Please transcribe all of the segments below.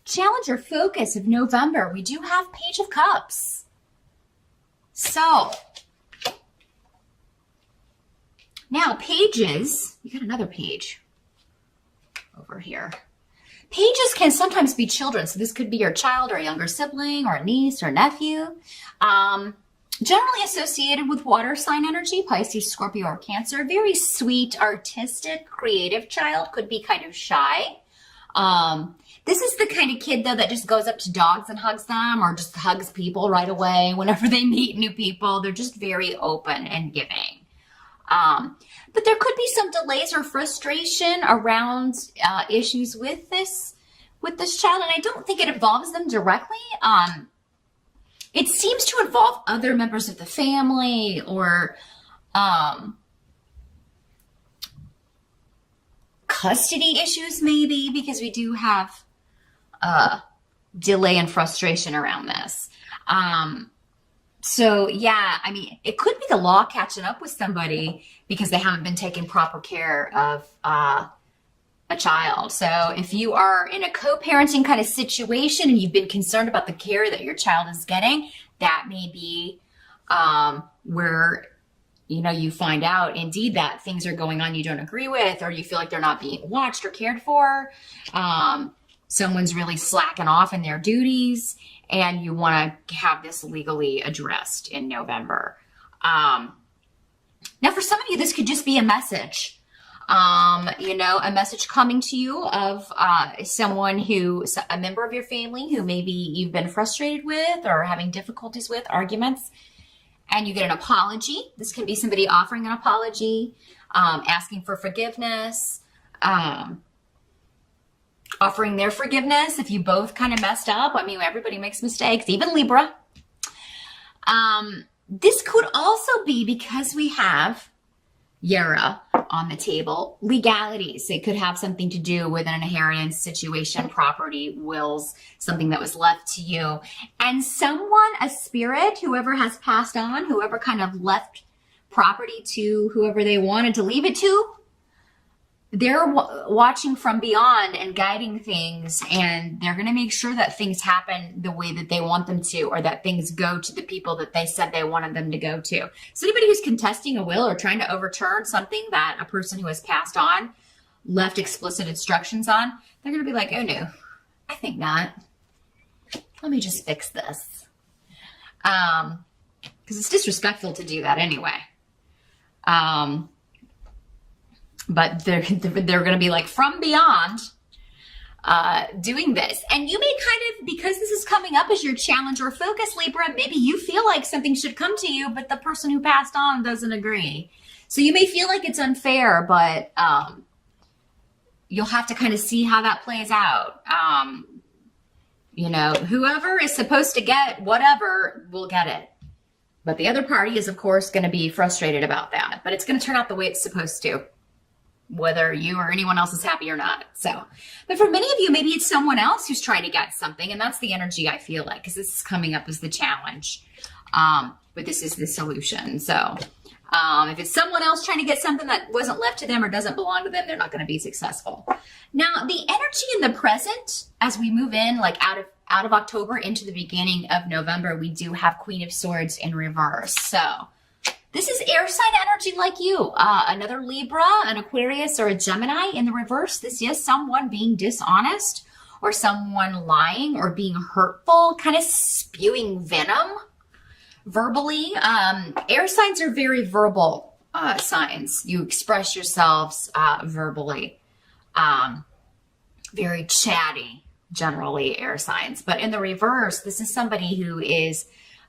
challenge or focus of November, we do have Page of Cups. So now pages, you got another page over here. Pages can sometimes be children. So this could be your child or a younger sibling or a niece or nephew. Generally associated with water sign energy, Pisces, Scorpio, or Cancer. Very sweet, artistic, creative child. Could be kind of shy. This is the kind of kid, though, that just goes up to dogs and hugs them, or just hugs people right away whenever they meet new people. They're just very open and giving. But there could be some delays or frustration around issues with this child, and I don't think it involves them directly. It seems to involve other members of the family or custody issues, maybe, because we do have delay and frustration around this. So yeah, I mean, it could be the law catching up with somebody because they haven't been taking proper care of a child. So if you are in a co-parenting kind of situation and you've been concerned about the care that your child is getting, that may be where, you know, you find out indeed that things are going on you don't agree with, or you feel like they're not being watched or cared for. Someone's really slacking off in their duties, and you want to have this legally addressed in November. Now, for some of you, this could just be a message. You know, a message coming to you of someone a member of your family who maybe you've been frustrated with or having difficulties with, arguments, and you get an apology. This can be somebody offering an apology, asking for forgiveness, offering their forgiveness if you both kind of messed up. I mean, everybody makes mistakes, even Libra. This could also be, because we have Yara on the table, legalities. It could have something to do with an inheritance situation, property, wills, something that was left to you. And someone, a spirit, whoever has passed on, whoever kind of left property to whoever they wanted to leave it to, they're watching from beyond and guiding things, and they're going to make sure that things happen the way that they want them to, or that things go to the people that they said they wanted them to go to. So anybody who's contesting a will or trying to overturn something that a person who has passed on left explicit instructions on, they're going to be like, oh no, I think not. Let me just fix this. Because it's disrespectful to do that anyway. But they're going to be like from beyond doing this. And you may kind of, because this is coming up as your challenge or focus, Libra, maybe you feel like something should come to you, but the person who passed on doesn't agree. So you may feel like it's unfair, but you'll have to kind of see how that plays out. You know, whoever is supposed to get whatever will get it. But the other party is, of course, going to be frustrated about that. But it's going to turn out the way it's supposed to, whether you or anyone else is happy or not. So, but for many of you, maybe it's someone else who's trying to get something, and that's the energy I feel like, because this is coming up as the challenge. But this is the solution. So if it's someone else trying to get something that wasn't left to them or doesn't belong to them, they're not going to be successful. Now, the energy in the present, as we move in, like out of October into the beginning of November, we do have Queen of Swords in reverse. So this is air sign energy like you. Another Libra, an Aquarius, or a Gemini in the reverse. This is someone being dishonest, or someone lying or being hurtful, kind of spewing venom verbally. Air signs are very verbal signs. You express yourselves verbally. Very chatty, generally, air signs. But in the reverse, this is somebody who is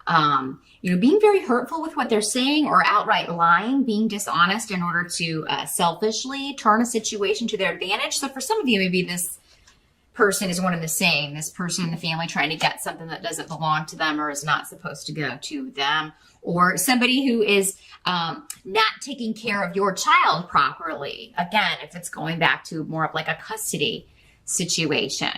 being very hurtful with what they're saying, or outright lying, being dishonest in order to selfishly turn a situation to their advantage. So for some of you, maybe this person is one and the same. This person in the family trying to get something that doesn't belong to them or is not supposed to go to them, or somebody who is not taking care of your child properly. Again, if it's going back to more of like a custody situation.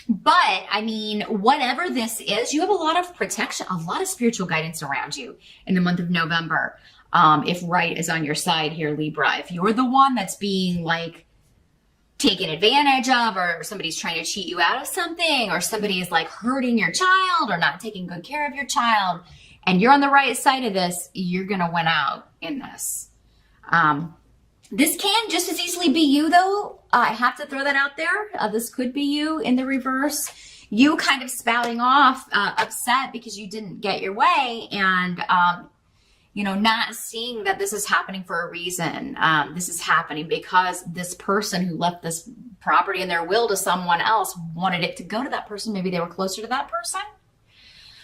But I mean, whatever this is, you have a lot of protection, a lot of spiritual guidance around you in the month of November. If right is on your side here, Libra, if you're the one that's being like taken advantage of, or somebody's trying to cheat you out of something, or somebody is like hurting your child or not taking good care of your child, and you're on the right side of this, you're going to win out in this. This can just as easily be you, though. I have to throw that out there. This could be you in the reverse. You kind of spouting off, upset because you didn't get your way, and not seeing that this is happening for a reason. This is happening because this person who left this property in their will to someone else wanted it to go to that person. Maybe they were closer to that person.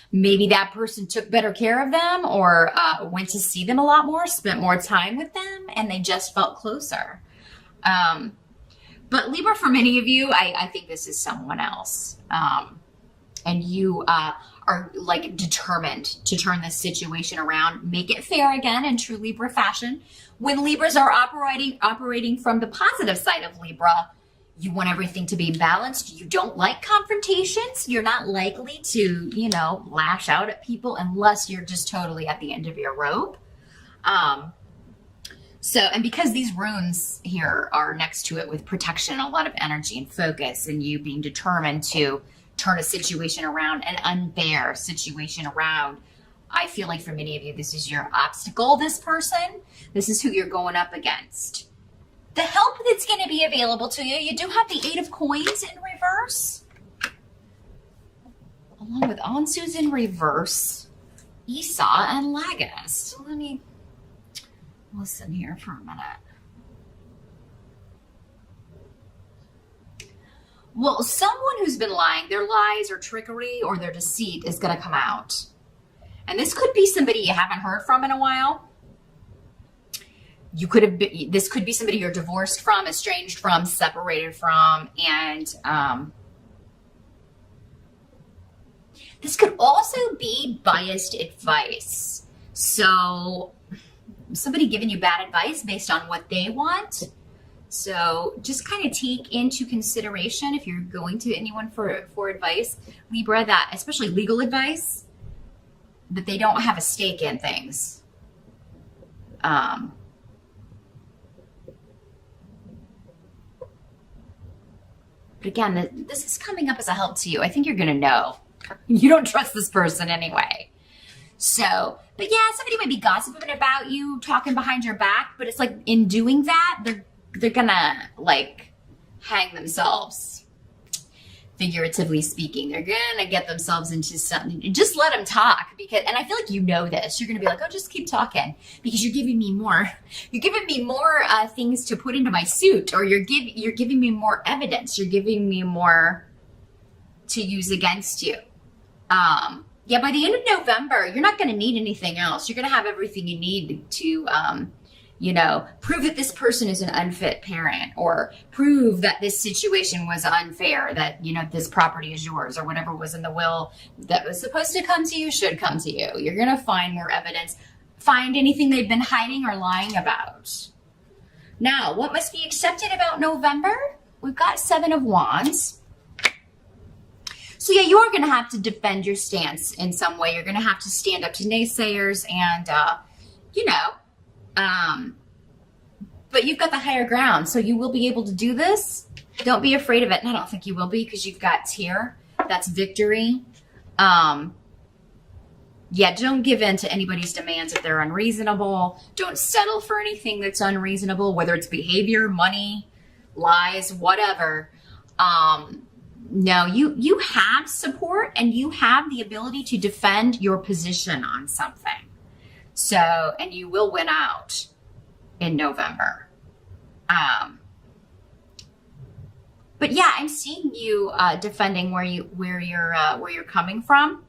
Maybe that person took better care of them, or went to see them a lot more, spent more time with them, and they just felt closer. But Libra, for many of you, I think this is someone else. And you are like determined to turn this situation around, make it fair again in true Libra fashion. When Libras are operating from the positive side of Libra, you want everything to be balanced. You don't like confrontations. You're not likely to, lash out at people unless you're just totally at the end of your rope. And because these runes here are next to it with protection, a lot of energy and focus, and you being determined to turn a situation around, an unfair situation around, I feel like for many of you, this is your obstacle, this person. This is who you're going up against. The help that's going to be available to you, you do have the 8 of Coins in reverse, along with Ansu's in reverse, Esau, and Lagus. So let me listen here for a minute. Well, someone who's been lying, their lies or trickery or their deceit is going to come out. And this could be somebody you haven't heard from in a while. This could be somebody you're divorced from, estranged from, separated from, and this could also be biased advice. So somebody giving you bad advice based on what they want. So just kind of take into consideration, if you're going to anyone for advice, Libra, that especially legal advice, that they don't have a stake in things. But again, this is coming up as a help to you. I think you're going to know. You don't trust this person anyway. So, but yeah, somebody might be gossiping about you, talking behind your back, but it's like in doing that, they're going to like hang themselves. Figuratively speaking, they're going to get themselves into something. Just let them talk, and I feel like you know this. You're going to be like, oh, just keep talking because you're giving me more. You're giving me more things to put into my suit, or you're giving me more evidence. You're giving me more to use against you. Yeah, by the end of November, you're not going to need anything else. You're going to have everything you need to prove that this person is an unfit parent, or prove that this situation was unfair, that, this property is yours, or whatever was in the will that was supposed to come to you should come to you. You're going to find more evidence, find anything they've been hiding or lying about. Now, what must be accepted about November? We've got 7 of Wands. So yeah, you are going to have to defend your stance in some way. You're going to have to stand up to naysayers and, but you've got the higher ground, so you will be able to do this. Don't be afraid of it. And I don't think you will be, because you've got Tear. That's victory. Yeah, don't give in to anybody's demands if they're unreasonable. Don't settle for anything that's unreasonable, whether it's behavior, money, lies, whatever. No, you have support, and you have the ability to defend your position on something. So, and you will win out in November. But yeah, I'm seeing you defending where you're coming from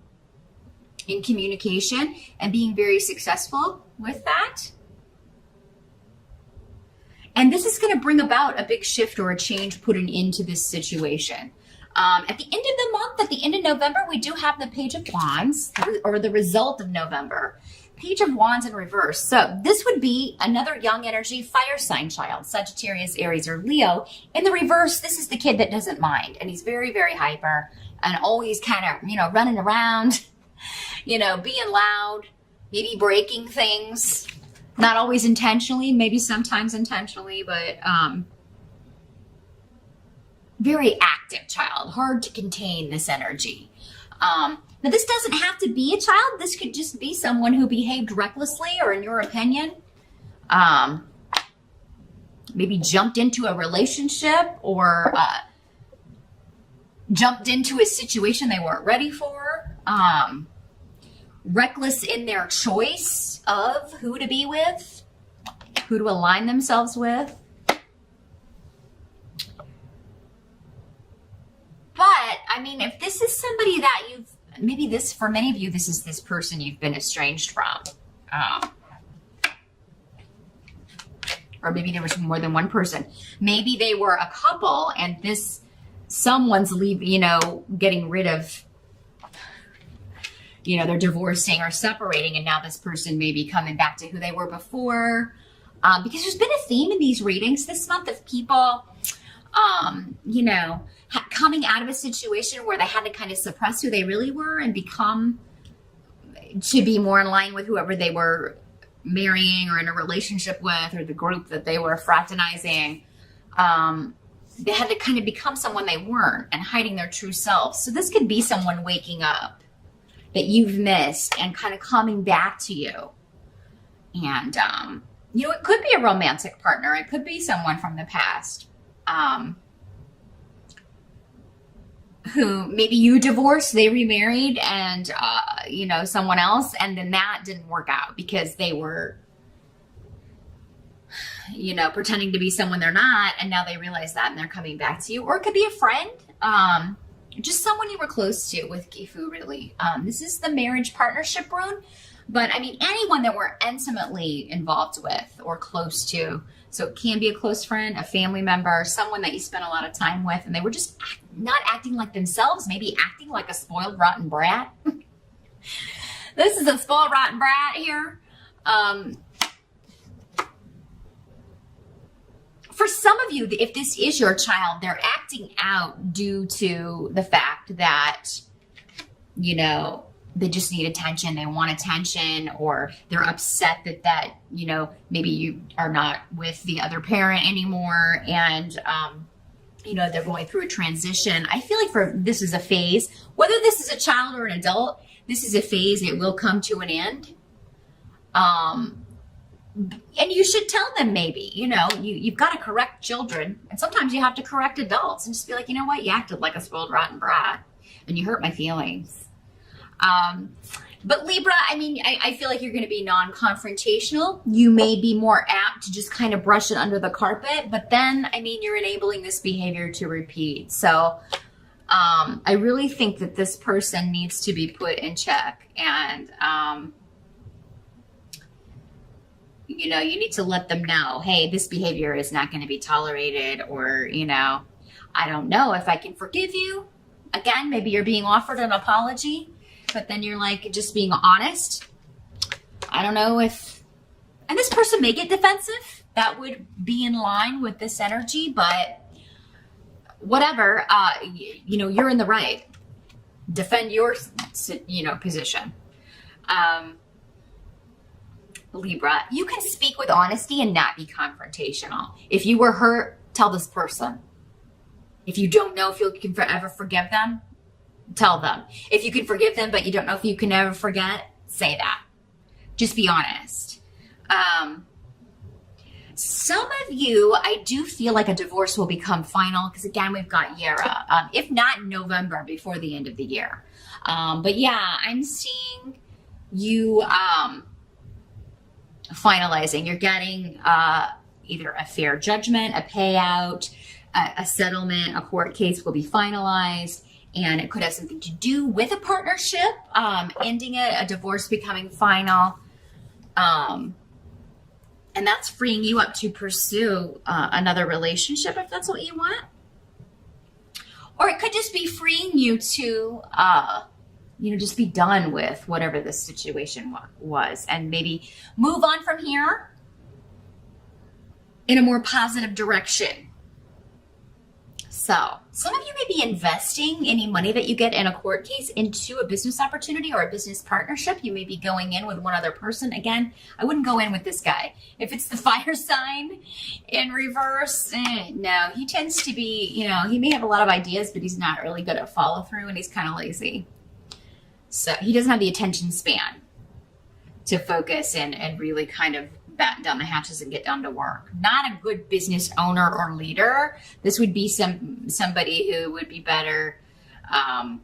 in communication, and being very successful with that. And this is going to bring about a big shift or a change, putting into this situation. At the end of the month, at the end of November, we do have the Page of Wands, or the result of November. Page of Wands in reverse. So this would be another young energy fire sign child, Sagittarius, Aries, or Leo. In the reverse, this is the kid that doesn't mind, and he's very, very hyper, and always kind of, running around, being loud, maybe breaking things, not always intentionally, maybe sometimes intentionally, but very active child, hard to contain this energy. Now, this doesn't have to be a child. This could just be someone who behaved recklessly, or in your opinion, maybe jumped into a relationship, or jumped into a situation they weren't ready for. Reckless in their choice of who to be with, who to align themselves with. But, I mean, if this is somebody that maybe this, for many of you, this is this person you've been estranged from. Or maybe there was more than one person. Maybe they were a couple and someone's getting rid of, they're divorcing or separating, and now this person may be coming back to who they were before. Because there's been a theme in these readings this month of people, coming out of a situation where they had to kind of suppress who they really were and become to be more in line with whoever they were marrying or in a relationship with, or the group that they were fraternizing. They had to kind of become someone they weren't and hiding their true selves. So this could be someone waking up that you've missed and kind of coming back to you. And, it could be a romantic partner. It could be someone from the past. Who maybe you divorced, they remarried, and, someone else, and then that didn't work out because they were, pretending to be someone they're not, and now they realize that and they're coming back to you. Or it could be a friend, just someone you were close to with Gifu, really. This is the marriage partnership rune, but I mean, anyone that we're intimately involved with or close to. So it can be a close friend, a family member, someone that you spent a lot of time with, and they were just not acting like themselves, maybe acting like a spoiled, rotten brat. This is a spoiled, rotten brat here. For some of you, if this is your child, they're acting out due to the fact that, they just need attention, they want attention, or they're upset that maybe you are not with the other parent anymore, and they're going through a transition. I feel like this is a phase, whether this is a child or an adult, this is a phase. It will come to an end. And you should tell them, maybe, you've got to correct children, and sometimes you have to correct adults, and just be like, you know what, you acted like a spoiled, rotten brat, and you hurt my feelings. But Libra, I feel like you're going to be non-confrontational. You may be more apt to just kind of brush it under the carpet, but then, you're enabling this behavior to repeat. So, I really think that this person needs to be put in check, and, you need to let them know, hey, this behavior is not going to be tolerated, or, I don't know if I can forgive you. Again, maybe you're being offered an apology, but then you're like just being honest. I don't know if, and this person may get defensive. That would be in line with this energy, but whatever, you're in the right. Defend your, position. Libra, you can speak with honesty and not be confrontational. If you were hurt, tell this person. If you don't know if you can ever forgive them, tell them. If you can forgive them, but you don't know if you can ever forget, say that. Just be honest. Some of you, I do feel like a divorce will become final, because again, we've got Yara. If not in November, before the end of the year. But yeah, I'm seeing you finalizing. You're getting either a fair judgment, a payout, a settlement, a court case will be finalized. And it could have something to do with a partnership, ending it, a divorce becoming final. And that's freeing you up to pursue another relationship if that's what you want. Or it could just be freeing you to, just be done with whatever this situation was, and maybe move on from here in a more positive direction. So some of you may be investing any money that you get in a court case into a business opportunity or a business partnership. You may be going in with one other person. Again, I wouldn't go in with this guy. If it's the fire sign in reverse, no, he tends to be, he may have a lot of ideas, but he's not really good at follow through and he's kind of lazy. So he doesn't have the attention span to focus and really kind of batten down the hatches and get down to work. Not a good business owner or leader. This would be somebody who would be better. I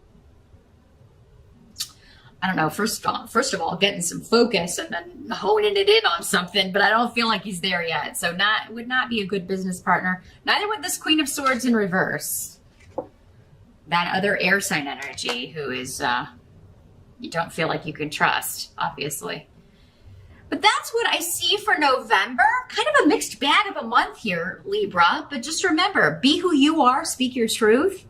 don't know. First of all, getting some focus and then honing it in on something. But I don't feel like he's there yet. So would not be a good business partner. Neither would this Queen of Swords in reverse. That other air sign energy who is you don't feel like you can trust, obviously. But that's what I see for November. Kind of a mixed bag of a month here, Libra. But just remember, be who you are, speak your truth.